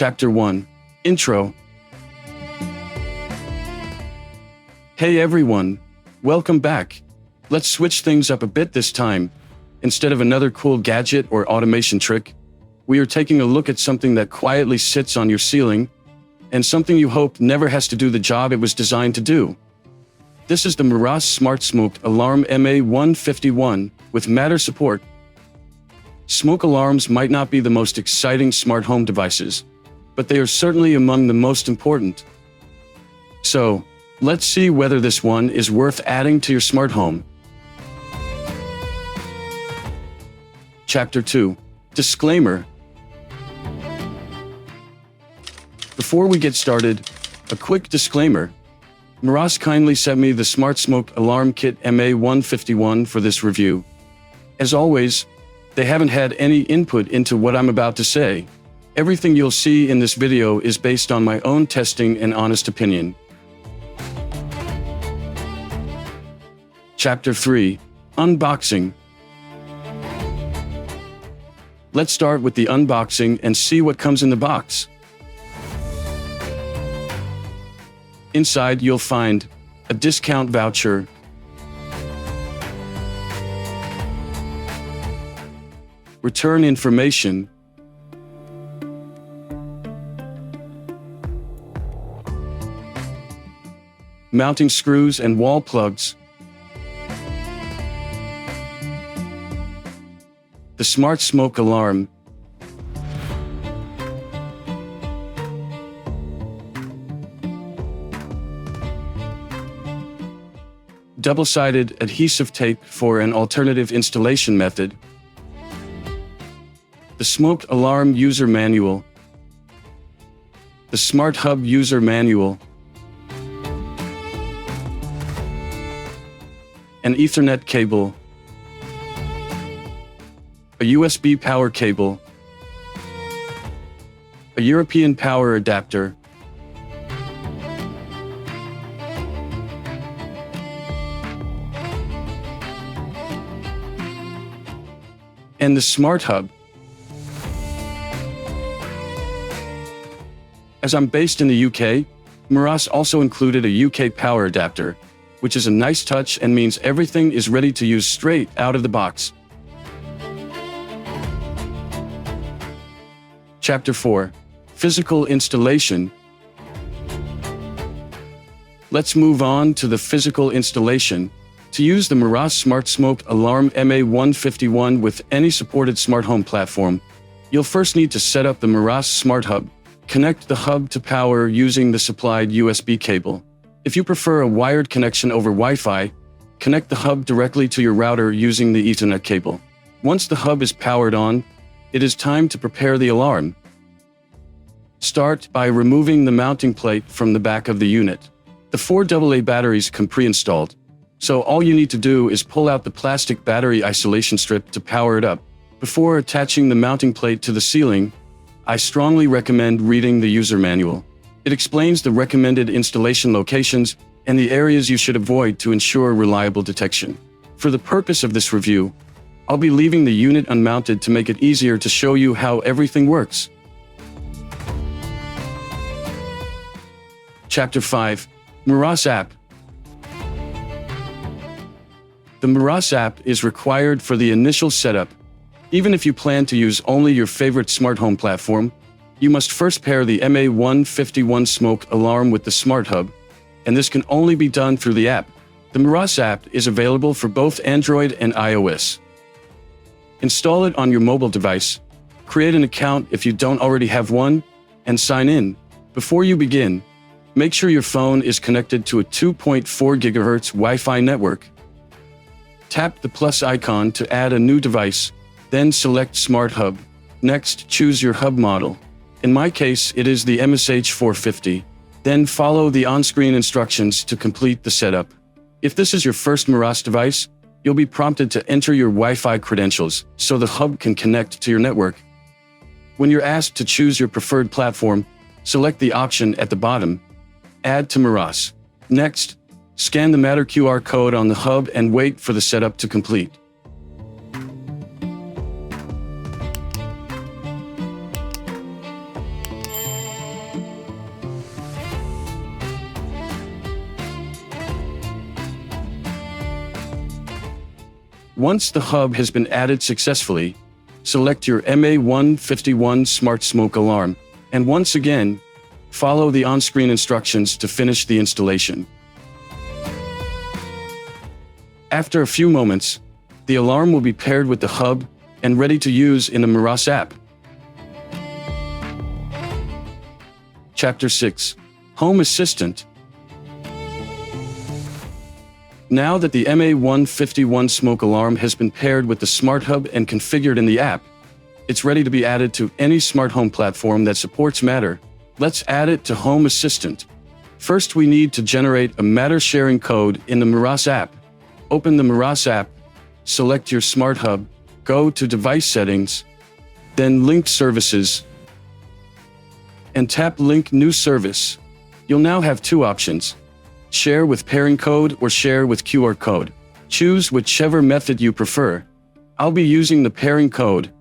Chapter 1. Intro. Hey everyone, welcome back. Let's switch things up a bit this time. Instead of another cool gadget or automation trick, we are taking a look at something that quietly sits on your ceiling, and something you hope never has to do the job it was designed to do. This is the MEROSS Smart Smoke Alarm MA151 with Matter support. Smoke alarms might not be the most exciting smart home devices, but they are certainly among the most important. So, let's see whether this one is worth adding to your smart home. Chapter 2. Disclaimer. Before we get started, a quick disclaimer. MEROSS kindly sent me the Smart Smoke Alarm Kit MA151 for this review. As always, they haven't had any input into what I'm about to say. Everything you'll see in this video is based on my own testing and honest opinion. Chapter 3. Unboxing. Let's start with the unboxing and see what comes in the box. Inside you'll find a discount voucher, return information, mounting screws and wall plugs, the Smart Smoke Alarm, double-sided adhesive tape for an alternative installation method, the Smoke Alarm User Manual, the Smart Hub User Manual, an Ethernet cable, a USB power cable, a European power adapter, and the Smart Hub. As I'm based in the UK, MEROSS also included a UK power adapter, which is a nice touch and means everything is ready to use straight out of the box. Chapter 4. Physical installation. Let's move on to the physical installation. To use the MEROSS Smart Smoke Alarm MA151 with any supported smart home platform, you'll first need to set up the MEROSS Smart Hub. Connect the hub to power using the supplied USB cable. If you prefer a wired connection over Wi-Fi, connect the hub directly to your router using the Ethernet cable. Once the hub is powered on, it is time to prepare the alarm. Start by removing the mounting plate from the back of the unit. The 4 AA batteries come pre-installed, so all you need to do is pull out the plastic battery isolation strip to power it up. Before attaching the mounting plate to the ceiling, I strongly recommend reading the user manual. It explains the recommended installation locations and the areas you should avoid to ensure reliable detection. For the purpose of this review, I'll be leaving the unit unmounted to make it easier to show you how everything works. Chapter 5. MEROSS App. The MEROSS app is required for the initial setup. Even if you plan to use only your favorite smart home platform, you must first pair the MA151 Smoke Alarm with the Smart Hub, and this can only be done through the app. The MEROSS app is available for both Android and iOS. Install it on your mobile device, create an account if you don't already have one, and sign in. Before you begin, make sure your phone is connected to a 2.4 GHz Wi-Fi network. Tap the plus icon to add a new device, then select Smart Hub. Next, choose your hub model. In my case, it is the MSH450. Then follow the on-screen instructions to complete the setup. If this is your first MEROSS device, you'll be prompted to enter your Wi-Fi credentials so the hub can connect to your network. When you're asked to choose your preferred platform, select the option at the bottom, Add to MEROSS. Next, scan the Matter QR code on the hub and wait for the setup to complete. Once the hub has been added successfully, select your MA151 Smart Smoke Alarm, and once again, follow the on-screen instructions to finish the installation. After a few moments, the alarm will be paired with the hub and ready to use in the MEROSS app. Chapter 6. Home Assistant. Now that the MA151 smoke alarm has been paired with the Smart Hub and configured in the app, it's ready to be added to any smart home platform that supports Matter. Let's add it to Home Assistant. First, we need to generate a Matter sharing code in the MEROSS app. Open the MEROSS app, select your Smart Hub, go to Device Settings, then Link Services, and tap Link New Service. You'll now have two options: share with pairing code or share with QR code. Choose whichever method you prefer. I'll be using the pairing code.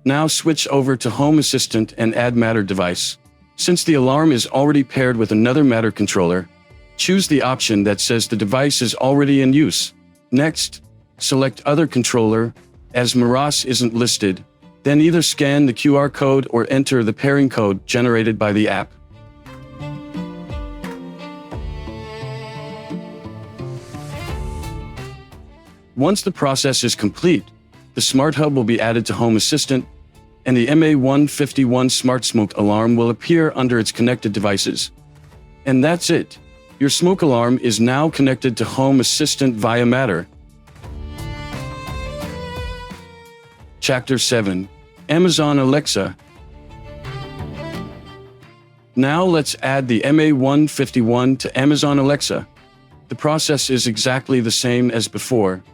Now switch over to Home Assistant and add Matter device. Since the alarm is already paired with another Matter controller, choose the option that says the device is already in use. Next, select Other Controller, as MEROSS isn't listed, then either scan the QR code or enter the pairing code generated by the app. Once the process is complete, the Smart Hub will be added to Home Assistant, and the MA151 Smart Smoke Alarm will appear under its connected devices. And that's it. Your smoke alarm is now connected to Home Assistant via Matter. Chapter 7. Amazon Alexa. Now let's add the MA151 to Amazon Alexa. The process is exactly the same as before.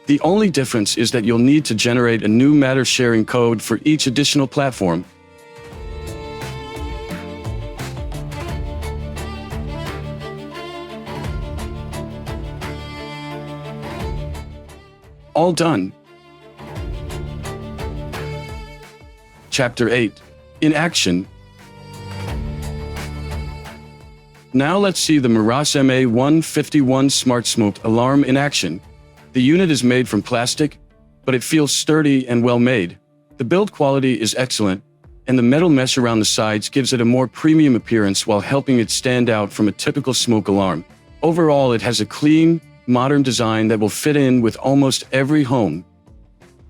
The only difference is that you'll need to generate a new Matter sharing code for each additional platform. All done. Chapter 8. In action. Now let's see the MEROSS MA151 Smart Smoke Alarm in action. The unit is made from plastic, but it feels sturdy and well made. The build quality is excellent, and the metal mesh around the sides gives it a more premium appearance while helping it stand out from a typical smoke alarm. Overall, it has a clean, modern design that will fit in with almost every home.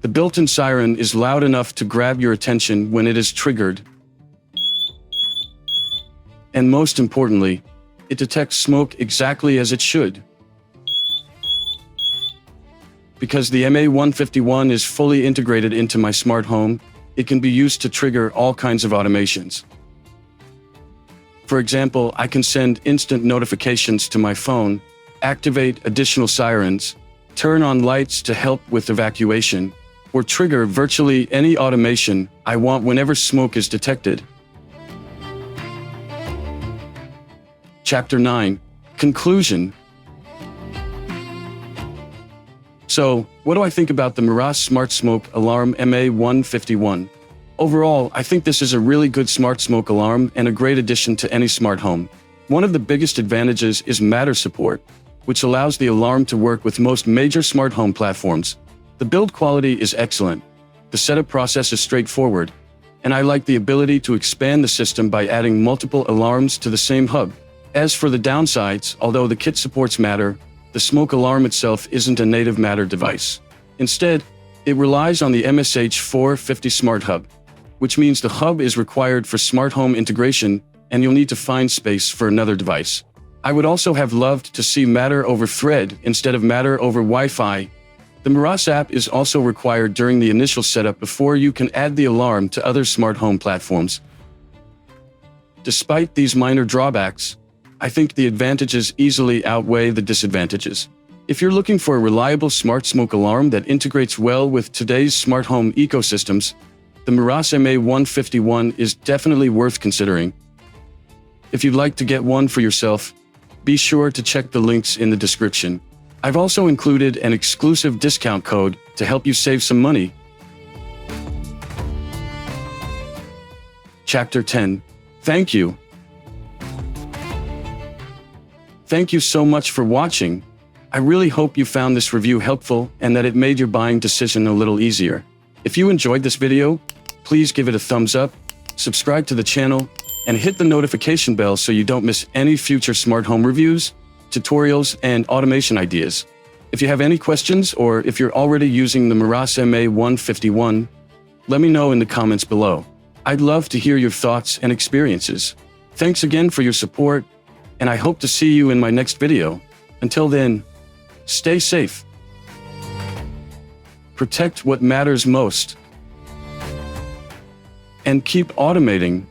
The built-in siren is loud enough to grab your attention when it is triggered. And most importantly, it detects smoke exactly as it should. Because the MA151 is fully integrated into my smart home, it can be used to trigger all kinds of automations. For example, I can send instant notifications to my phone, activate additional sirens, turn on lights to help with evacuation, or trigger virtually any automation I want whenever smoke is detected. Chapter 9. Conclusion. So, what do I think about the MEROSS Smart Smoke Alarm MA151? Overall, I think this is a really good smart smoke alarm and a great addition to any smart home. One of the biggest advantages is Matter support, which allows the alarm to work with most major smart home platforms. The build quality is excellent, the setup process is straightforward, and I like the ability to expand the system by adding multiple alarms to the same hub. As for the downsides, although the kit supports Matter, the smoke alarm itself isn't a native Matter device. Instead, it relies on the MSH450 Smart Hub, which means the hub is required for smart home integration and you'll need to find space for another device. I would also have loved to see Matter over Thread instead of Matter over Wi-Fi. The MEROSS app is also required during the initial setup before you can add the alarm to other smart home platforms. Despite these minor drawbacks, I think the advantages easily outweigh the disadvantages. If you're looking for a reliable smart smoke alarm that integrates well with today's smart home ecosystems, the MEROSS MA151 is definitely worth considering. If you'd like to get one for yourself, be sure to check the links in the description. I've also included an exclusive discount code to help you save some money. Chapter 10. Thank you. Thank you so much for watching. I really hope you found this review helpful and that it made your buying decision a little easier. If you enjoyed this video, please give it a thumbs up, subscribe to the channel, and hit the notification bell so you don't miss any future smart home reviews, tutorials, and automation ideas. If you have any questions or if you're already using the MEROSS MA151, let me know in the comments below. I'd love to hear your thoughts and experiences. Thanks again for your support, and I hope to see you in my next video. Until then, stay safe. Protect what matters most. And keep automating